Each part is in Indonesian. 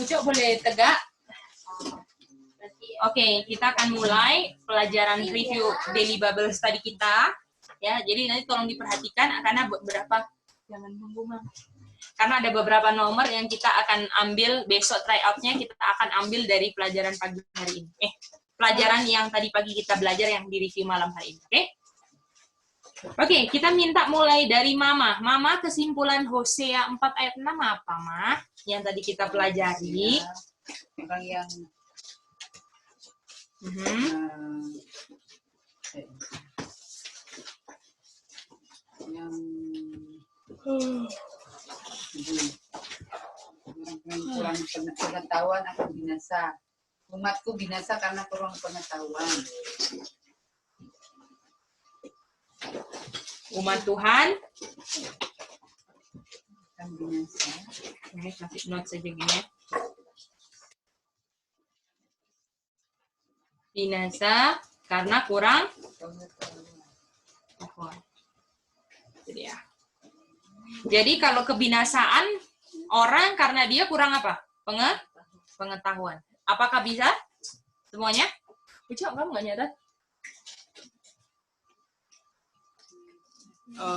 Ucok boleh tegak. Oke, kita akan mulai pelajaran review Daily Bible Study kita. Ya, jadi nanti tolong diperhatikan karena karena ada beberapa nomor yang kita akan ambil besok tryout-nya, kita akan ambil dari pelajaran pagi hari ini. Pelajaran yang tadi pagi kita belajar yang di review malam hari ini. Oke, kita minta mulai dari Mama. Mama, kesimpulan Hosea 4 ayat 6 apa, Ma? Yang tadi kita pelajari. Orang yang kurang pengetahuan akan binasa. Umatku binasa karena kurang pengetahuan. Umat Tuhan akan binasa. Ini kasih note saja gini ya. Binasa karena kurang pengetahuan. Jadi kalau kebinasaan orang karena dia kurang apa? Pengetahuan. Apakah bisa semuanya? Ucok, kamu nggak nyatet?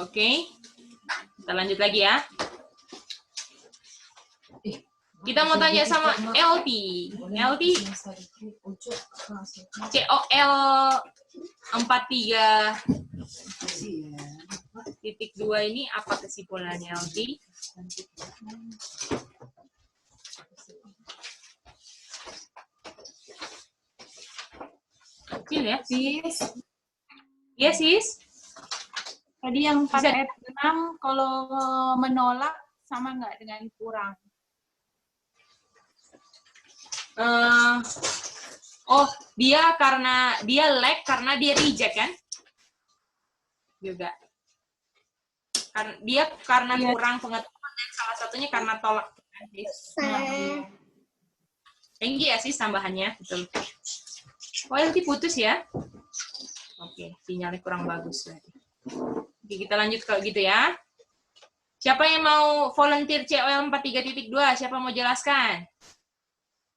Oke. Kita lanjut lagi ya. Kita mau tanya sama LT. LT COL 43.2 ini apa kesimpulannya, LT? Kecil ya? Sis. Iya, Sis. Tadi yang 4 ayat 6 kalau menolak sama nggak dengan kurang? Dia karena dia lack karena dia reject kan? Juga. Karena kurang pengetahuan dan salah satunya karena tolak. Tinggi ya Sis tambahannya, betul. Oh, nanti putus ya? Oke, sinyalnya kurang bagus berarti. Oke, kita lanjut kalau gitu ya. Siapa yang mau volunteer COL 43.2? Siapa mau jelaskan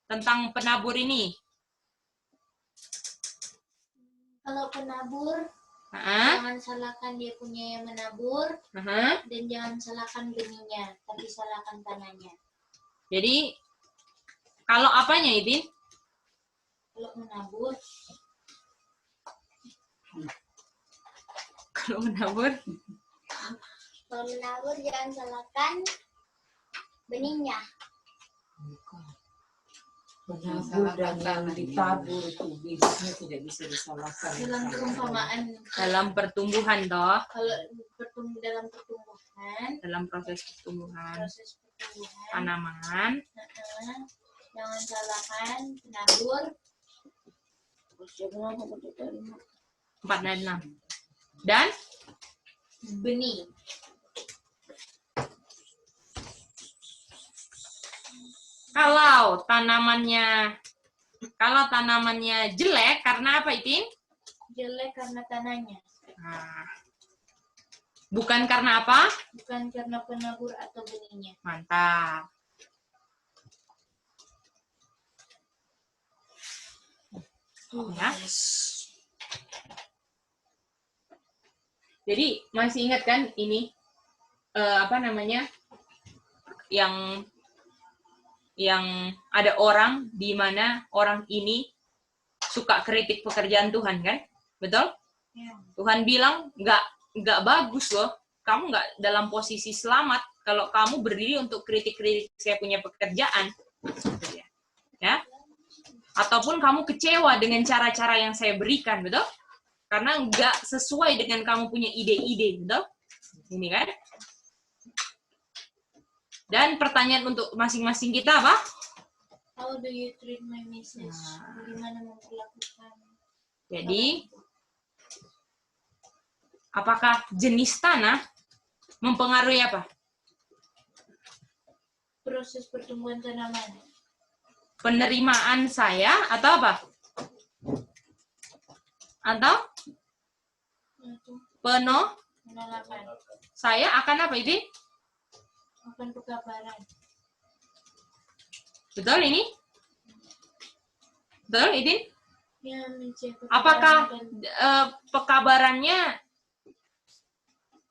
tentang penabur ini? Kalau penabur, jangan salahkan dia punya yang menabur, dan jangan salahkan benihnya, tapi salahkan tanahnya. Jadi, kalau apanya, Idin? Kalau menabur, jangan salahkan benihnya. Menabur dan yang ditabur itu bisnisnya tidak bisa disalahkan. Dalam perumpamaan. Dalam pertumbuhan, toh. Kalau dalam pertumbuhan. Dalam proses pertumbuhan. Tanaman. Jangan salahkan penabur. 4 dan 6. Dan? Benih. Kalau tanamannya jelek, karena apa, Itin? Jelek karena tanahnya. Bukan karena apa? Bukan karena penabur atau benihnya. Mantap. Ya. Jadi masih ingat kan ini yang ada orang di mana orang ini suka kritik pekerjaan Tuhan kan, betul? Ya. Tuhan bilang nggak bagus loh, kamu nggak dalam posisi selamat kalau kamu berdiri untuk kritik-kritik saya punya pekerjaan, ya? Ataupun kamu kecewa dengan cara-cara yang saya berikan, betul? Karena nggak sesuai dengan kamu punya ide-ide, betul? Ini kan? Dan pertanyaan untuk masing-masing kita apa? How do you treat my message? Bagaimana memperlakukan? Jadi, apakah jenis tanah mempengaruhi apa? Proses pertumbuhan tanaman. Penerimaan saya atau apa? Atau Penolakan. Saya akan apa ini? Akan kesabaran. Betul ini? Betul, Idin? Ya, mencegah Apakah kebenaran pekabarannya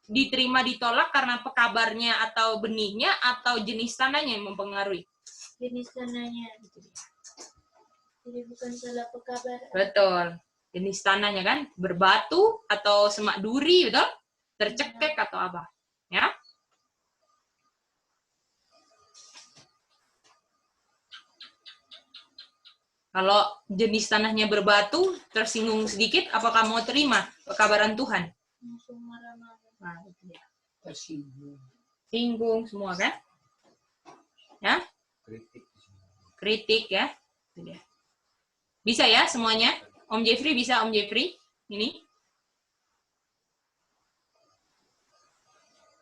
diterima ditolak karena pekabarnya atau benihnya atau jenis tanahnya yang mempengaruhi? jenis tanahnya. Jadi bukan salah pekabaran. Betul. Jenis tanahnya kan berbatu atau semak duri, betul? Tercekek atau apa? Ya. Kalau jenis tanahnya berbatu, tersinggung sedikit, apakah mau terima pekabaran Tuhan? Langsung marah-marah. Nah, itu dia. Tersinggung. Singgung semua kan? Ya? Kritik ya. Itu dia. Bisa ya semuanya? Om Jeffrey bisa, Om Jeffrey? Ini?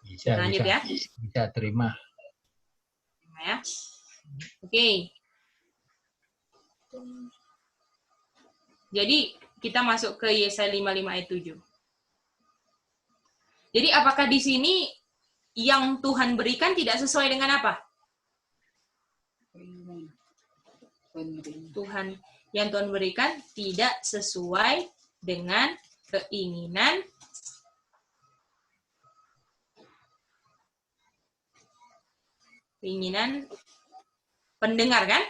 Bisa, Lanjut bisa. ya. Bisa terima. Ya. Oke. Jadi kita masuk ke Yesaya 55 ayat 7. Jadi apakah di sini yang Tuhan berikan tidak sesuai dengan apa? Tuhan yang Tuhan berikan tidak sesuai dengan keinginan pendengar kan?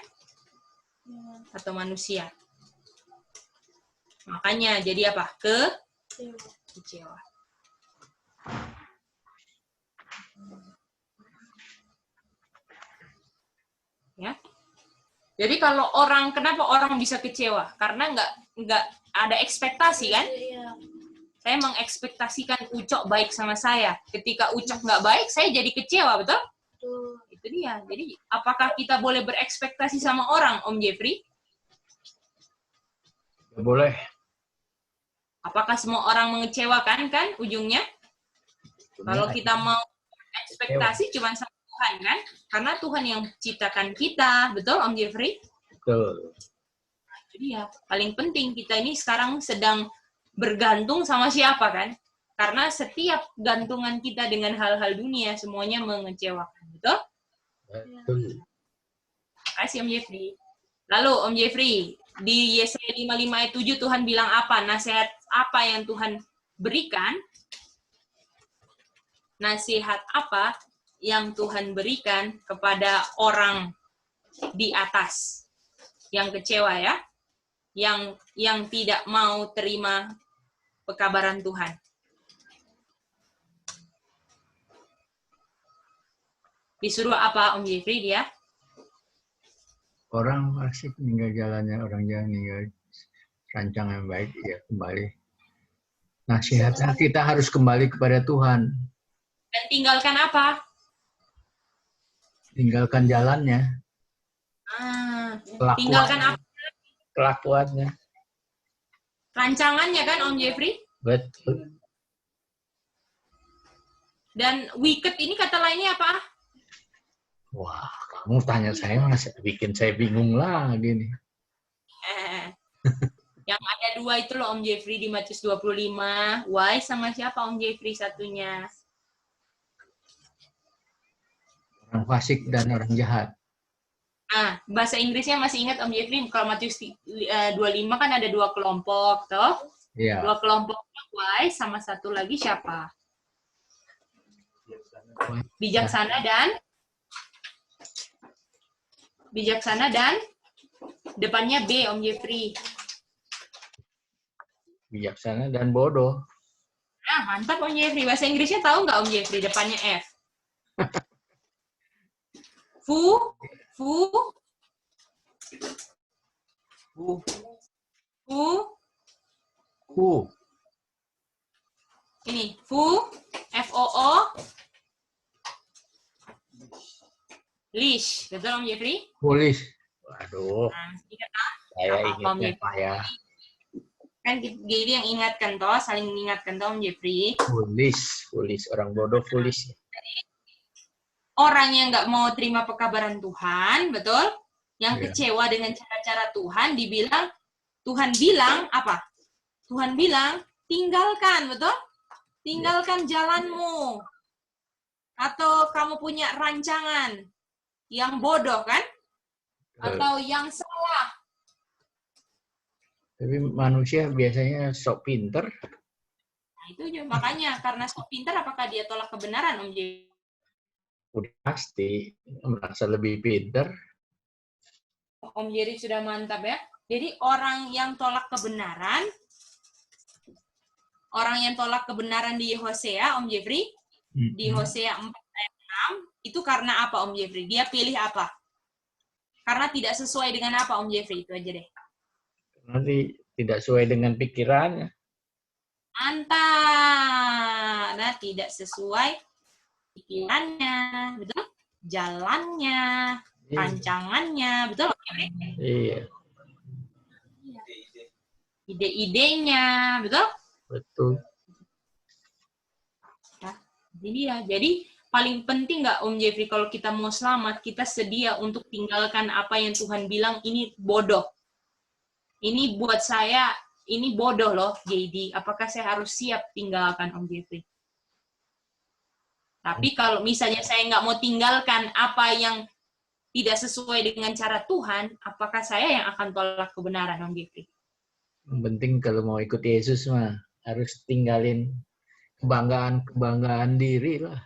Atau manusia. Makanya jadi apa? Kecewa. Ya. Jadi kalau kenapa orang bisa kecewa? Karena nggak ada ekspektasi kan? Saya mengekspektasikan Ucok baik sama saya. Ketika Ucok nggak baik, saya jadi kecewa, betul? Itu dia. Jadi apakah kita boleh berekspektasi sama orang, Om Jeffrey? Boleh. Apakah semua orang mengecewakan kan ujungnya? Kalau kita mau ekspektasi cuma sama Tuhan kan? Karena Tuhan yang ciptakan kita, betul Om Jeffrey? Betul. Nah, itu dia. Paling penting kita ini sekarang sedang bergantung sama siapa kan? Karena setiap gantungan kita dengan hal-hal dunia semuanya mengecewakan, betul? Betul. Terima kasih Om Jeffrey. Lalu Om Jeffrey, di Yesaya 55 ayat 7 Tuhan bilang apa? Nasihat apa yang Tuhan berikan? Nasihat apa yang Tuhan berikan kepada orang di atas yang kecewa ya? Yang tidak mau terima pekabaran Tuhan. Disuruh apa Om Jeffrey dia? Orang asik meninggal jalannya, orang jangan meninggal rancangan yang baik, ya kembali. Nasihatnya kita harus kembali kepada Tuhan. Dan tinggalkan apa? Tinggalkan jalannya. Tinggalkan apa? Kelakuannya. Rancangannya kan Om Jeffrey? Betul. Dan wicked ini kata lainnya apa? Wah, kamu tanya saya masih bikin saya bingung lagi nih. Yang ada dua itu loh Om Jeffrey di Matius 25. Why sama siapa Om Jeffrey satunya? Orang fasik dan orang jahat. Nah, bahasa Inggrisnya masih ingat Om Jeffrey, kalau Matius 25 kan ada dua kelompok, toh? Iya. Dua kelompok wise sama satu lagi siapa? Bijaksana dan depannya B Om Jeffrey. Bijaksana dan bodoh. Nah, mantap Om Jeffrey. Bahasa Inggrisnya tahu nggak Om Jeffrey? Depannya F. Fu. Ini, Fu, F-O-O, Lish. Betul Om Jeffrey? Foolish. Waduh, Nah, ingat ah? saya Apa-apa, Om ingatnya Jeffrey? ya. Kan jadi yang ingatkan toh, saling mengingatkan toh Om Jeffrey. Foolish. Orang bodoh foolish. Orang yang nggak mau terima pekabaran Tuhan, betul? Yang Iya. kecewa dengan cara-cara Tuhan, Tuhan bilang apa? Tuhan bilang, tinggalkan, betul? Tinggalkan jalanmu. Atau kamu punya rancangan yang bodoh, kan? atau yang salah. Tapi manusia biasanya sok pinter. Nah, itu juga makanya karena sok pintar apakah dia tolak kebenaran Om Jeffrey? Udah pasti merasa lebih pinter. Om Jerry sudah mantap ya. Jadi orang yang tolak kebenaran di Hosea, Om Jeffrey, di Hosea 4 ayat 6, itu karena apa Om Jeffrey? Dia pilih apa? Karena tidak sesuai dengan apa Om Jeffrey? Itu aja deh. Nanti tidak sesuai dengan pikirannya. Mantap. Nah, tidak sesuai pikirannya, betul? Jalannya, rancangannya, betul? Iya. Ide-idenya, betul? Betul. Nah, jadi ya, jadi paling penting nggak Om Jeffrey kalau kita mau selamat, kita sedia untuk tinggalkan apa yang Tuhan bilang ini bodoh. Ini buat saya, ini bodoh loh, JD. Apakah saya harus siap tinggalkan Om Jeffrey? Tapi kalau misalnya saya nggak mau tinggalkan apa yang tidak sesuai dengan cara Tuhan, apakah saya yang akan tolak kebenaran Om Jeffrey? Yang penting kalau mau ikut Yesus mah harus tinggalin kebanggaan diri lah.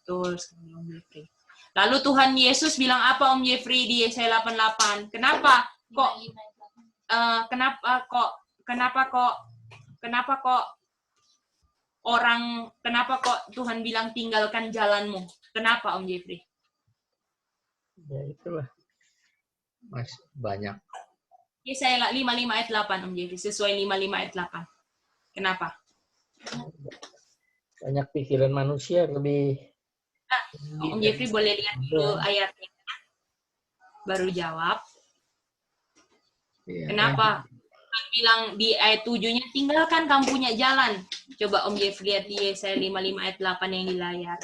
Betul sekali Om Jeffrey. Lalu Tuhan Yesus bilang apa Om Jeffrey di Yesaya 88? Kenapa kok Tuhan bilang tinggalkan jalanmu? Kenapa Om Jeffrey? Ya itulah. Mas banyak. Yesaya 55 ayat 8 Om Jeffrey, sesuai 55 ayat 8. Kenapa? Banyak pikiran manusia lebih. Om Jeffrey boleh lihat dulu ayatnya. Baru jawab. Ya, Kenapa? Tuhan bilang di ayat 7-nya, tinggalkan kamu punya jalan. Coba Om Jeffrey lihat di Yesaya 55 ayat 8 yang di layar.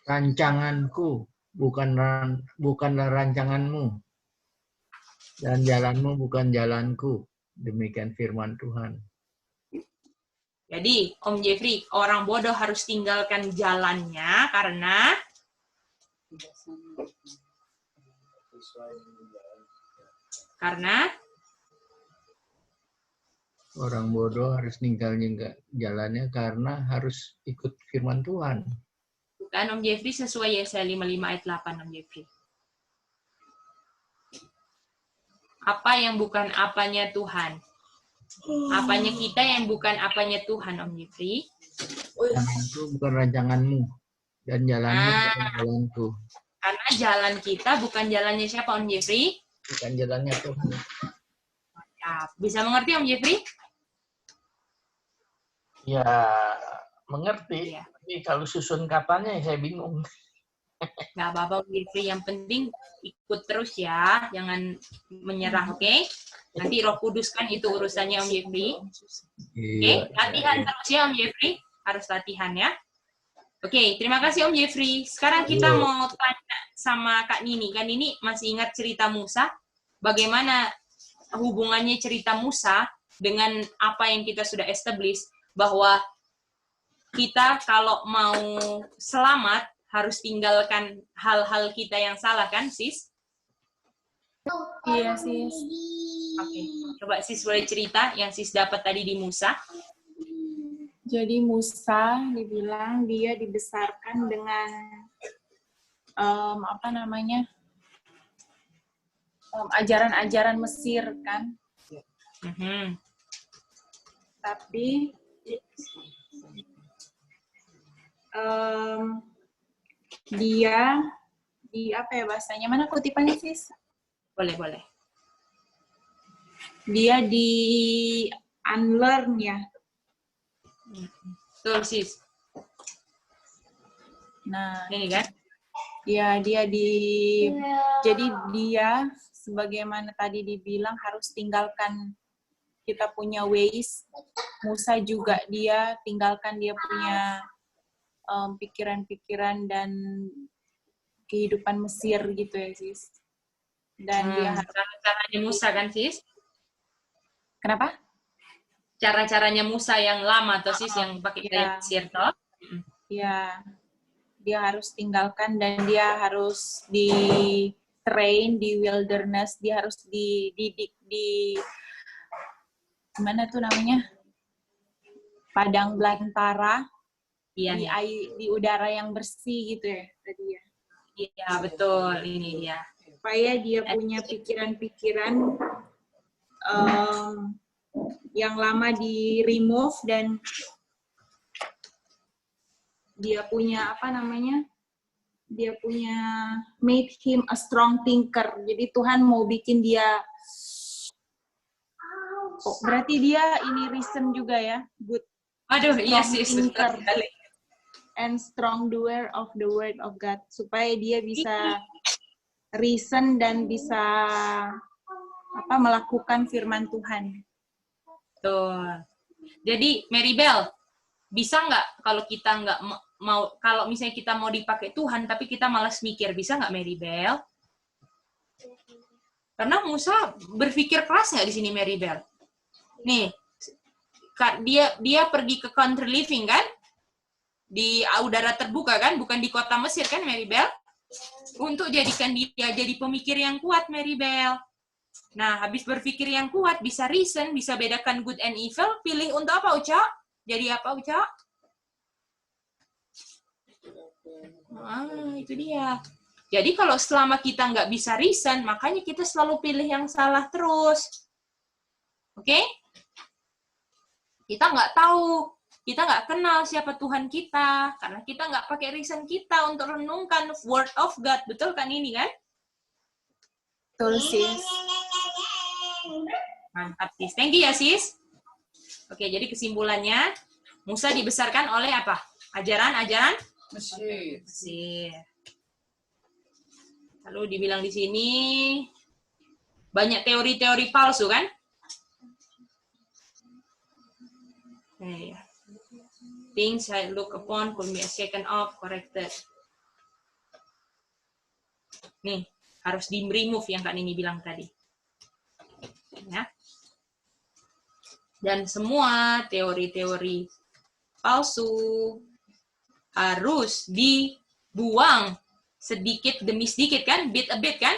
Rancanganku bukanlah rancanganmu. Dan jalanmu bukan jalanku. Demikian firman Tuhan. Jadi, Om Jeffrey, orang bodoh harus tinggalkan jalannya karena orang bodoh harus ninggalin jalannya karena harus ikut firman Tuhan. bukan Om Jeffrey sesuai Yesaya 55 ayat 8 Om Jeffrey. Apa yang bukan apanya Tuhan? Apanya kita yang bukan apanya Tuhan Om Jeffrey? Jalanku bukan rancanganmu dan jalanmu bukan jalanku. Karena jalan kita bukan jalannya siapa Om Jeffrey? Bukan jalannya Tuhan. Ya, bisa mengerti Om Jeffrey? Ya, mengerti. Iya. Tapi kalau susun katanya saya bingung. Nggak apa-apa Om Jeffrey, yang penting ikut terus ya, jangan menyerah, oke? Nanti Roh Kudus kan itu urusannya Om Jeffrey. Oke, latihan terus ya Om Jeffrey, harus latihan ya. Oke, terima kasih Om Jeffrey. Sekarang kita mau tanya sama Kak Nini. Kak Nini masih ingat cerita Musa? Bagaimana hubungannya cerita Musa dengan apa yang kita sudah establish, bahwa kita kalau mau selamat harus tinggalkan hal-hal kita yang salah, kan, Sis? Iya, Sis. Oke, coba Sis boleh cerita yang Sis dapat tadi di Musa. Jadi Musa dibilang dia dibesarkan dengan ajaran-ajaran Mesir, kan? Tapi dia di apa ya bahasanya? Mana kutipannya, Sis? Boleh. Dia di unlearn ya. Betul, Sis. Nah, Ini kan? ya jadi dia sebagaimana tadi dibilang harus tinggalkan kita punya ways. Musa juga dia tinggalkan dia punya pikiran-pikiran dan kehidupan Mesir gitu ya, Sis. Dan dia cara-caranya Musa kan, Sis? Kenapa? Cara-caranya Musa yang lama atau Sis yang pakai gaya Mesir toh? Ya. dia harus tinggalkan dan dia harus di train di wilderness, dia harus dididik di mana tuh namanya, padang belantara, di udara yang bersih gitu ya tadi ya. Iya betul, ini dia. Supaya dia punya pikiran-pikiran yang lama di remove dan dia punya apa namanya? Dia punya made him a strong thinker. Jadi Tuhan mau bikin dia, berarti dia ini reason juga ya, good. Aduh, iya strong sih, thinker sekali. and strong doer of the word of God, supaya dia bisa reason dan bisa melakukan firman Tuhan. Tuh. Jadi Mary Bell, bisa nggak kalau kita nggak mau, kalau misalnya kita mau dipakai Tuhan tapi kita malas mikir, bisa nggak Mary Bell? Karena Musa berpikir keras nggak di sini Mary Bell? Nih, dia pergi ke country living kan? Di udara terbuka kan? Bukan di kota Mesir kan Mary Bell? Untuk jadikan dia jadi pemikir yang kuat Mary Bell. Nah, habis berpikir yang kuat, bisa reason, bisa bedakan good and evil, pilih untuk apa Uca? Jadi apa Uca? Itu dia. Jadi kalau selama kita nggak bisa reason, makanya kita selalu pilih yang salah terus. Oke? Kita nggak tahu, kita nggak kenal siapa Tuhan kita, karena kita nggak pakai reason kita untuk renungkan Word of God. Betul kan ini kan? Betul, sis. Mantap, sis. Thank you ya, sis. Oke, jadi kesimpulannya, Musa dibesarkan oleh apa? Ajaran-ajaran Mesir. Lalu dibilang di sini, banyak teori-teori palsu, kan? Things I look upon could be shaken off, corrected. Nih, harus di-remove yang Kak Nini bilang tadi. Ya. Dan semua teori-teori palsu harus dibuang sedikit demi sedikit kan, bit a bit kan,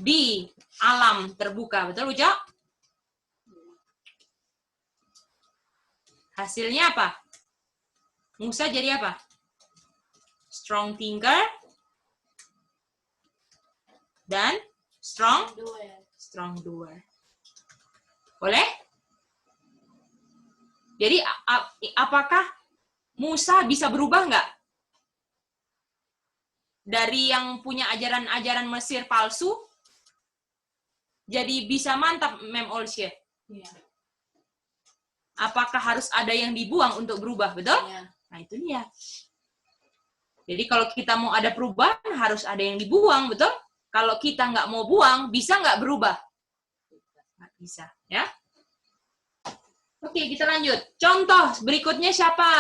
di alam terbuka, betul Uca? Hasilnya apa? Musa jadi apa? Strong thinker dan strong doer. Boleh? Jadi apakah Musa bisa berubah nggak? Dari yang punya ajaran-ajaran Mesir palsu, jadi bisa mantap Mem Olsye? Iya. Apakah harus ada yang dibuang untuk berubah, betul? Iya. Nah itu dia. Jadi kalau kita mau ada perubahan, harus ada yang dibuang, betul? Kalau kita nggak mau buang, bisa nggak berubah? Nggak bisa, ya? Oke, kita lanjut. Contoh berikutnya siapa?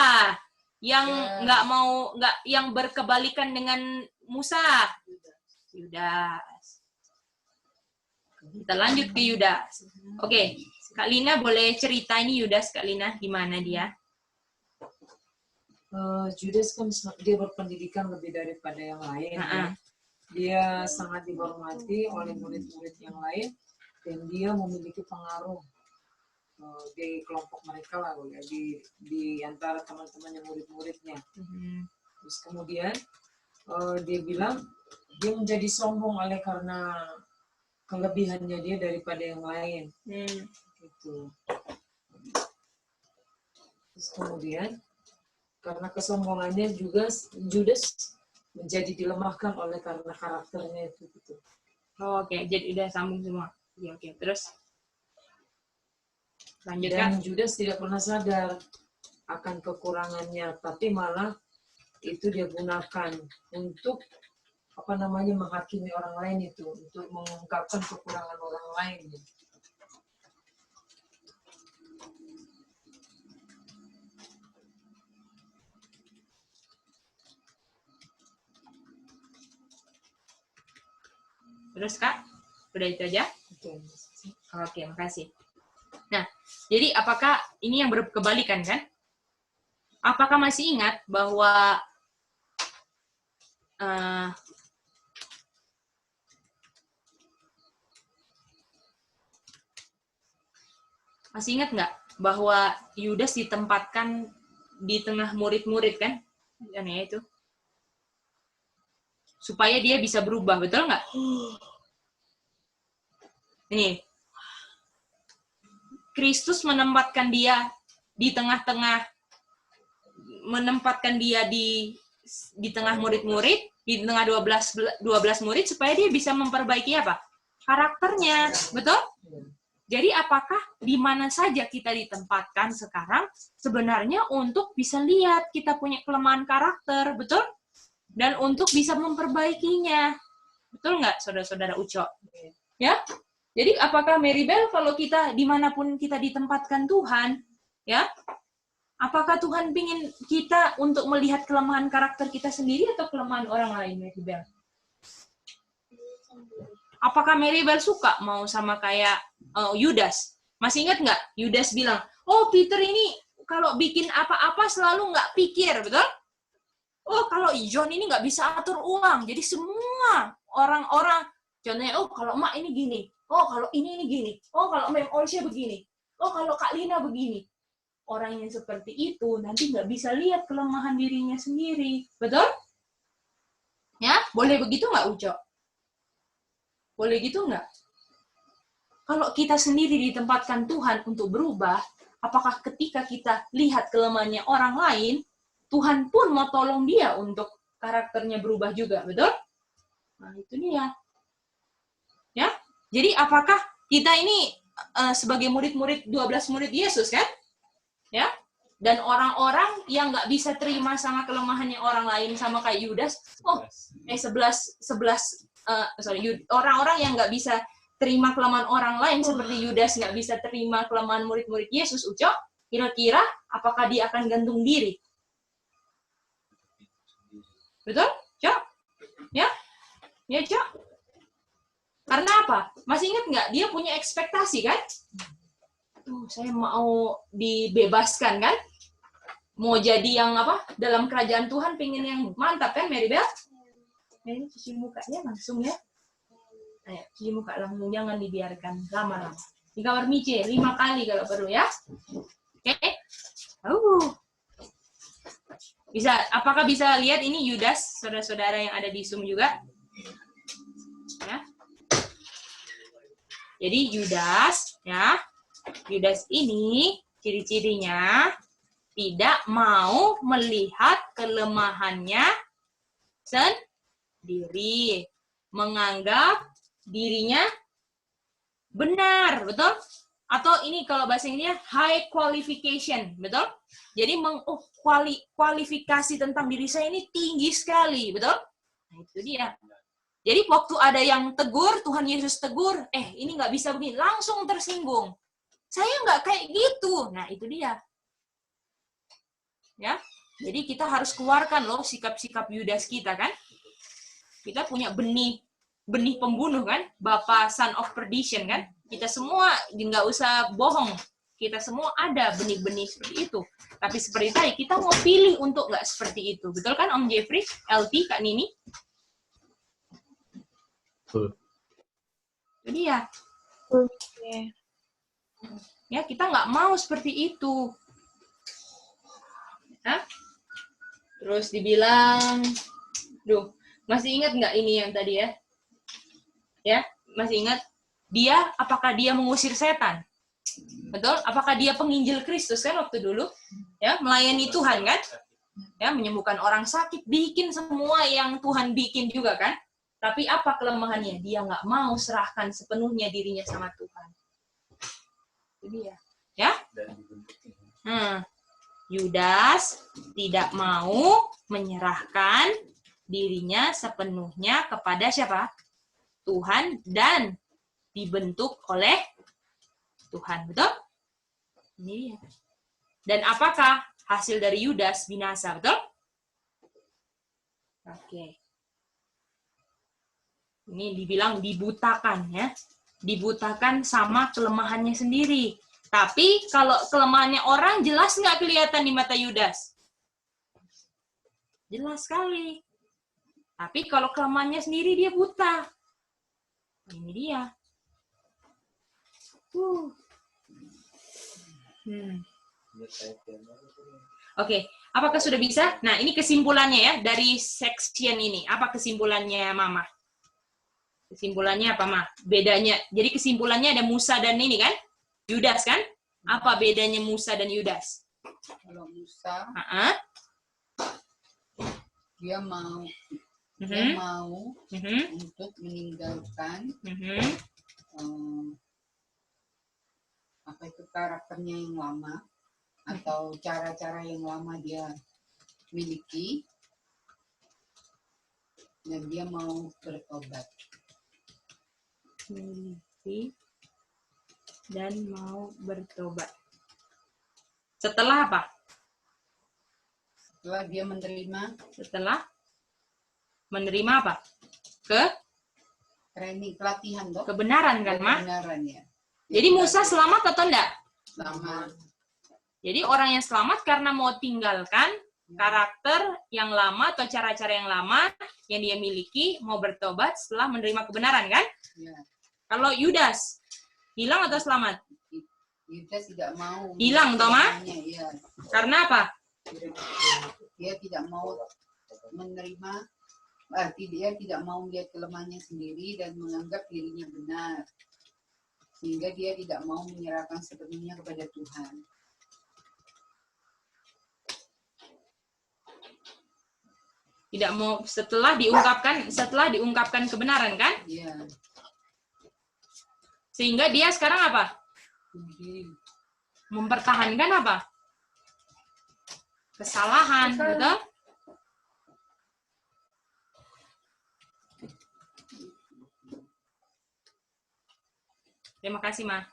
Yang yang berkebalikan dengan Musa? Yudas. Kita lanjut ke Yudas. Oke, Kak Lina boleh cerita ini Yudas, Kak Lina, gimana dia? Yudas kan dia berpendidikan lebih daripada yang lain. Ya. Dia sangat dihormati oleh murid-murid yang lain dan dia memiliki pengaruh di kelompok mereka lah, ya, di antara teman-temannya murid-muridnya. Terus kemudian dia bilang dia menjadi sombong oleh karena kelebihannya dia daripada yang lain. Gitu. Terus kemudian karena kesombongannya juga Yudas menjadi dilemahkan oleh karena karakternya itu gitu. Oke, jadi udah sambung semua. Ya, oke. Terus Dan lanjutkan. Yudas tidak pernah sadar akan kekurangannya, tapi malah itu dia gunakan untuk menghakimi orang lain itu, untuk mengungkapkan kekurangan orang lain. Terus Kak, udah itu aja? Oke, makasih. Nah, jadi apakah ini yang berkebalikan kan? Apakah masih ingat bahwa masih ingat nggak bahwa Yudas ditempatkan di tengah murid-murid kan? Ya itu. Supaya dia bisa berubah, betul nggak? Ini. Kristus menempatkan dia di tengah-tengah, menempatkan dia di tengah murid-murid, di tengah 12 murid supaya dia bisa memperbaiki apa? Karakternya, betul? Jadi apakah di mana saja kita ditempatkan sekarang sebenarnya untuk bisa lihat kita punya kelemahan karakter, betul? Dan untuk bisa memperbaikinya. Betul nggak, saudara-saudara Uco? Ya? Jadi apakah Maribel kalau kita dimanapun kita ditempatkan Tuhan, ya? Apakah Tuhan ingin kita untuk melihat kelemahan karakter kita sendiri atau kelemahan orang lain, Maribel? Apakah Maribel suka mau sama kayak Yudas? Masih ingat nggak? Yudas bilang, oh Peter ini kalau bikin apa-apa selalu nggak pikir, betul? Oh kalau John ini nggak bisa atur uang, jadi semua orang-orang, contohnya, oh kalau emak ini gini, oh kalau ini gini, oh kalau Mem Olsya begini, oh kalau Kak Lina begini. Orang yang seperti itu nanti nggak bisa lihat kelemahan dirinya sendiri, betul? Ya, boleh begitu nggak Uco? Boleh gitu nggak? Kalau kita sendiri ditempatkan Tuhan untuk berubah, apakah ketika kita lihat kelemahannya orang lain, Tuhan pun mau tolong dia untuk karakternya berubah juga, betul? Nah, itu dia. Ya, jadi apakah kita ini sebagai murid-murid 12 murid Yesus kan? Ya, dan orang-orang yang nggak bisa terima sama kelemahannya orang lain sama kayak Yudas, orang-orang yang nggak bisa terima kelemahan orang lain seperti Yudas nggak bisa terima kelemahan murid-murid Yesus, Uco, kira-kira apakah dia akan gantung diri? Betul, Cok? Ya, Cok. Karena apa? Masih ingat nggak? Dia punya ekspektasi kan? Tuh, saya mau dibebaskan kan? Mau jadi yang apa? Dalam kerajaan Tuhan pengen yang mantap kan, Maribel? Nah, ini cuci mukanya langsung ya. Ayo, cuci muka langsung, jangan dibiarkan lama-lama. Di kamar Mice, 5 kali kalau perlu ya. Oke? Apakah bisa lihat ini Yudas, saudara-saudara yang ada di Zoom juga? Ya. Jadi Yudas, ya. Yudas ini ciri-cirinya tidak mau melihat kelemahannya sendiri, menganggap dirinya benar, betul? Atau ini kalau bahasa Inggrisnya high qualification, betul? Jadi kualifikasi tentang diri saya ini tinggi sekali, betul? Nah, itu dia. Jadi waktu ada yang tegur, Tuhan Yesus tegur, ini nggak bisa begini, langsung tersinggung. Saya nggak kayak gitu. Nah, itu dia. Ya, jadi kita harus keluarkan loh sikap-sikap Yudas kita kan. Kita punya benih pembunuh kan, Bapak son of perdition kan. Kita semua nggak usah bohong. Kita semua ada benih-benih seperti itu. Tapi seperti tadi, kita mau pilih untuk nggak seperti itu. Betul kan Om Jeffrey, LT, Kak Nini? Betul. Jadi ya. Ya, kita nggak mau seperti itu. Hah? Terus dibilang, masih ingat nggak ini yang tadi ya? Ya, masih ingat? Apakah dia mengusir setan? Betul? Apakah dia penginjil Kristus kan waktu dulu? Ya, melayani Tuhan kan? Ya, menyembuhkan orang sakit, bikin semua yang Tuhan bikin juga kan? Tapi apa kelemahannya? Dia nggak mau serahkan sepenuhnya dirinya sama Tuhan. Itu dia. Ya? Yudas tidak mau menyerahkan dirinya sepenuhnya kepada siapa? Tuhan dan dibentuk oleh Tuhan. Betul? Ini. Dan apakah hasil dari Yudas binasa? Betul? Oke. Ini dibilang dibutakan ya. Dibutakan sama kelemahannya sendiri. Tapi kalau kelemahannya orang jelas nggak kelihatan di mata Yudas. Jelas sekali. Tapi kalau kelemahannya sendiri dia buta. Ini dia. Oke, apakah sudah bisa? Nah, ini kesimpulannya ya dari section ini. Apa kesimpulannya, Mama? Kesimpulannya apa, Ma? Bedanya. Jadi kesimpulannya ada Musa dan ini kan? Yudas kan? Apa bedanya Musa dan Yudas? Kalau Musa, Uh-uh. dia mau untuk meninggalkan apa itu karakternya yang lama atau cara-cara yang lama dia miliki, dan dia mau bertobat. Miliki dan mau bertobat. Setelah apa? Setelah dia menerima apa? Training, pelatihan, dok. Kebenaran kan, Ma? Kebenaran, ya. Jadi Musa selamat atau enggak? Selamat. Jadi orang yang selamat karena mau tinggalkan karakter yang lama atau cara-cara yang lama yang dia miliki, mau bertobat setelah menerima kebenaran kan? Ya. Kalau Yudas, hilang atau selamat? Yudas tidak mau. Hilang, toh, Ma? Ya. Karena apa? Dia tidak mau menerima, dia tidak mau melihat kelemahannya sendiri dan menganggap dirinya benar. Sehingga dia tidak mau menyerahkan sepenuhnya kepada Tuhan. Tidak mau setelah diungkapkan kebenaran kan? Iya. Sehingga dia sekarang apa? Mempertahankan apa? Kesalahan, betul? Terima kasih, Ma.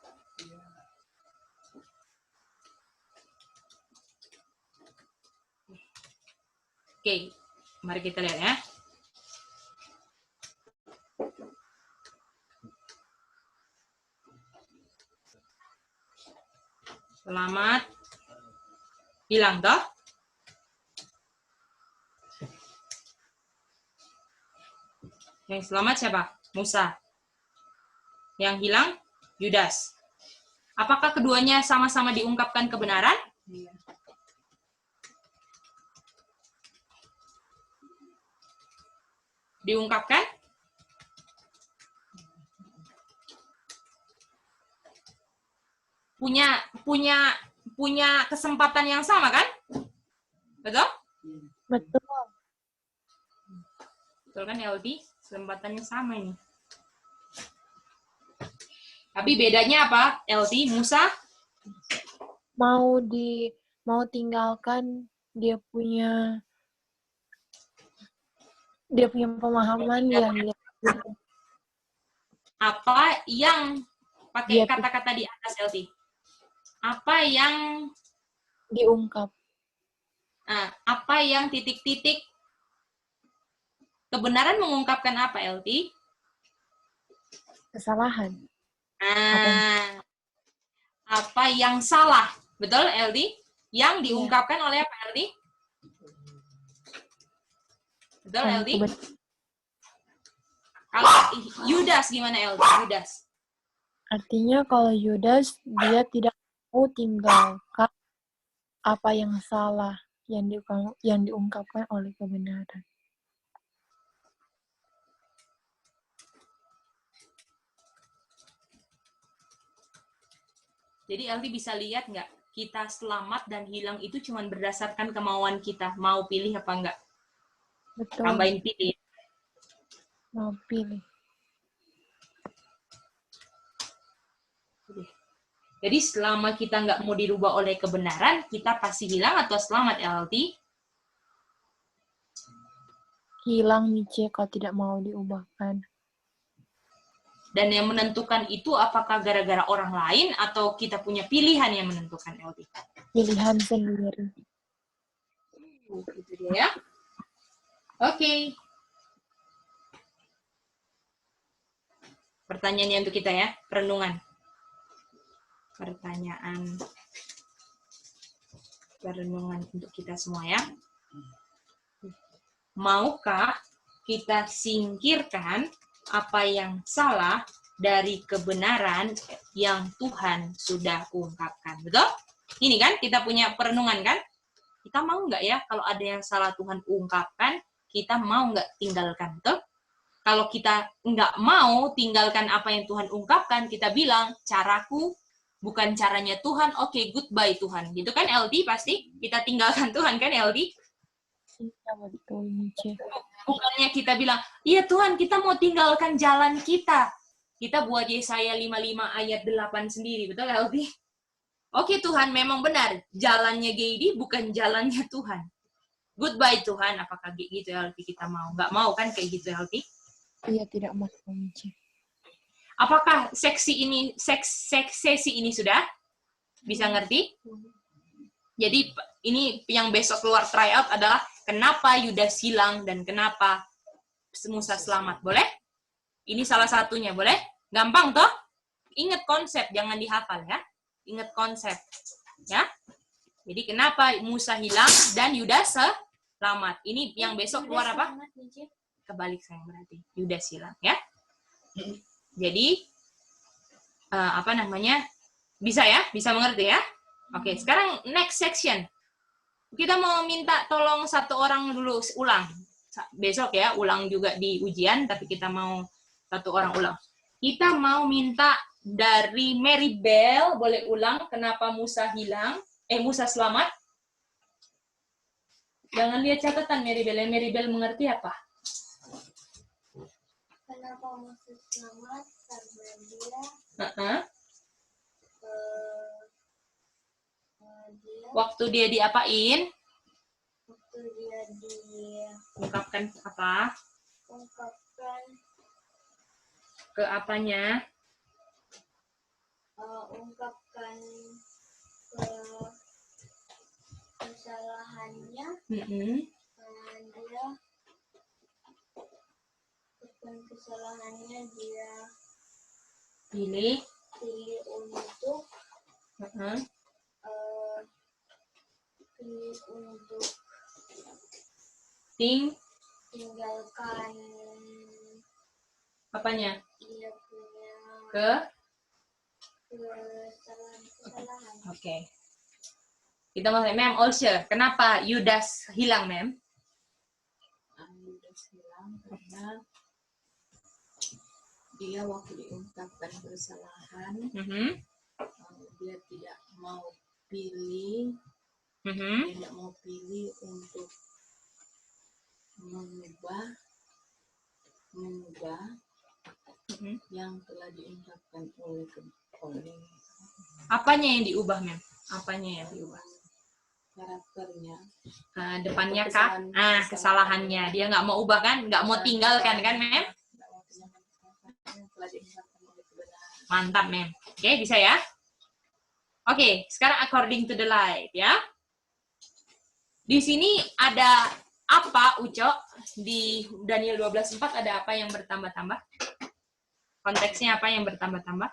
Oke, mari kita lihat ya. Selamat. Hilang, toh? Yang selamat siapa? Musa. Yang hilang? Yudas. Apakah keduanya sama-sama diungkapkan kebenaran? Iya. Diungkapkan? Punya kesempatan yang sama kan? Betul? Betul. Betul kan, LD? Kesempatannya sama ini. Tapi bedanya apa, LD? Musa? Mau tinggalkan dia punya pemahaman yang dia Apa yang pakai Dia- kata-kata di atas, LD? Apa yang diungkap. apa yang titik-titik kebenaran mengungkapkan apa, LT? Kesalahan. Apa yang salah, betul, LT? Yang diungkapkan oleh apa, LT? Betul, LT? Kalau Yudas gimana, LT? Yudas. Artinya kalau Yudas dia tidak mau tinggalkan apa yang salah yang diungkapkan oleh kebenaran. Jadi LT bisa lihat nggak, kita selamat dan hilang itu cuma berdasarkan kemauan kita, mau pilih apa enggak. Betul. Tambahin pilih. Mau pilih. Jadi selama kita nggak mau dirubah oleh kebenaran, kita pasti hilang atau selamat, LT? Hilang nih kalau tidak mau diubahkan. Dan yang menentukan itu apakah gara-gara orang lain atau kita punya pilihan yang menentukan, LT? Pilihan sendiri. Gitu dia ya. Oke. Pertanyaannya untuk kita ya, perenungan. Perenungan untuk kita semua ya. maukah kita singkirkan apa yang salah dari kebenaran yang Tuhan sudah ungkapkan? Betul? Ini kan kita punya perenungan kan? Kita mau nggak ya kalau ada yang salah Tuhan ungkapkan, kita mau nggak tinggalkan? Betul? Kalau kita nggak mau tinggalkan apa yang Tuhan ungkapkan, kita bilang, caraku bukan caranya Tuhan, oke, goodbye Tuhan. Gitu kan LD pasti? Kita tinggalkan Tuhan kan LD? Iya, betul, Mice. Bukannya kita bilang, iya Tuhan, kita mau tinggalkan jalan kita. Kita buat Yesaya 55 ayat 8 sendiri, betul LD? Oke Tuhan, memang benar. Jalannya Geidi bukan jalannya Tuhan. Goodbye Tuhan, apakah gitu LD kita mau? Nggak mau kan kayak gitu LD? Iya, tidak mau, Mice. Apakah sesi ini sudah bisa ngerti? Jadi ini yang besok keluar tryout adalah kenapa Yudas hilang dan kenapa Musa selamat. Boleh? Ini salah satunya, boleh? Gampang toh? Ingat konsep, jangan dihafal ya. Ingat konsep. Ya. Jadi kenapa Musa hilang dan Yudas selamat. Ini yang besok keluar apa? Kebalik sayang berarti. Yudas hilang ya. Jadi apa namanya? Bisa ya? Bisa mengerti ya? Oke, sekarang next section. Kita mau minta tolong satu orang dulu ulang. Besok ya, ulang juga di ujian, tapi kita mau satu orang ulang. Kita mau minta dari Mary Bell, boleh ulang kenapa Musa hilang? Musa selamat. Jangan lihat catatan Mary Bell. Mary Bell mengerti apa? Kenapa Musa selamat? Karena dia waktu dia diapain? waktu dia Ungkapkan apa? diungkapkan Ke apanya? ungkapkan ke kesalahannya, dia bukan kesalahannya, dia Pilih. pilih untuk tinggalkan Apanya? dia punya kesalahan. Oke. Kita mau Mem also. Kenapa Yudas hilang, Mem? Yudas hilang karena dia waktu diungkapkan kesalahan, dia tidak mau pilih, tidak mau pilih untuk mengubah yang telah diungkapkan oleh apanya yang diubah, Mem? Apanya yang diubah? karakternya. Depannya kah? Kesalahannya. Dia nggak mau ubah kan? Nggak mau tinggalkan kan, Mem? Mantap, Mem. Oke, bisa ya? Oke, sekarang according to the light, ya. Di sini ada apa, Uco? Di Daniel 12:4 ada apa yang bertambah-tambah? Konteksnya apa yang bertambah-tambah?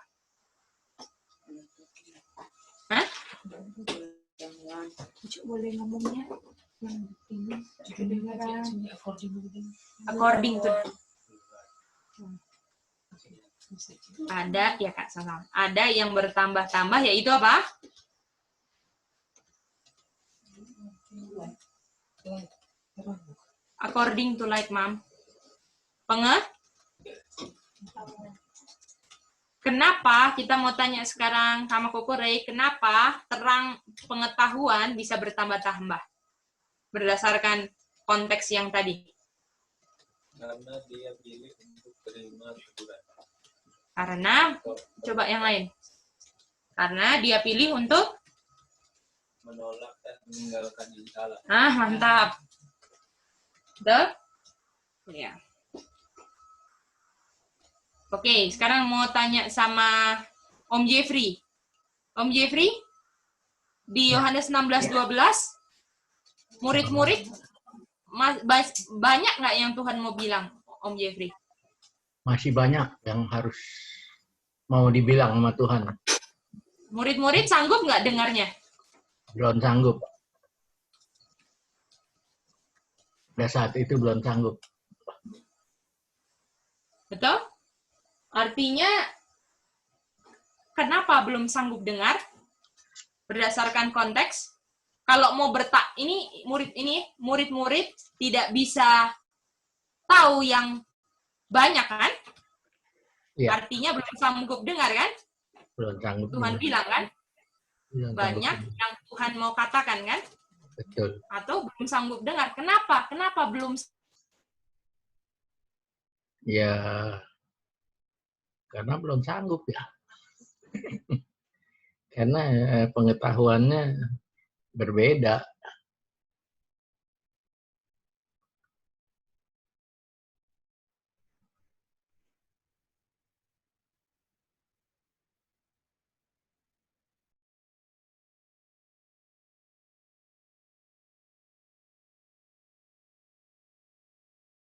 Hah? Uco boleh ngomongnya? Yang ini kedengaran. According to ada ya Kak sama. Ada yang bertambah-tambah yaitu apa? According to light, Mam. Kenapa kita mau tanya sekarang sama Koko Rey, kenapa terang pengetahuan bisa bertambah-tambah? Berdasarkan konteks yang tadi. Karena dia pilih untuk terima teguran. Karena, coba yang lain. Karena dia pilih untuk menolak dan meninggalkan yang salah. Mantap. Betul? Ya. Oke, sekarang mau tanya sama Om Jeffrey. Om Jeffrey, di Yohanes 16:12, murid-murid banyak nggak yang Tuhan mau bilang, Om Jeffrey? Masih banyak yang harus mau dibilang sama Tuhan. Murid-murid sanggup nggak dengarnya? Belum sanggup. pada saat itu belum sanggup. Betul? Artinya, kenapa belum sanggup dengar? Berdasarkan konteks, kalau mau ini murid-murid tidak bisa tahu yang banyak kan? Ya. Artinya belum sanggup dengar kan? Belum sanggup. Tuhan bilang kan? Belum Banyak yang Tuhan mau katakan kan? Betul. Atau belum sanggup dengar. Kenapa? Kenapa belum? Ya, karena belum sanggup ya. Karena pengetahuannya berbeda.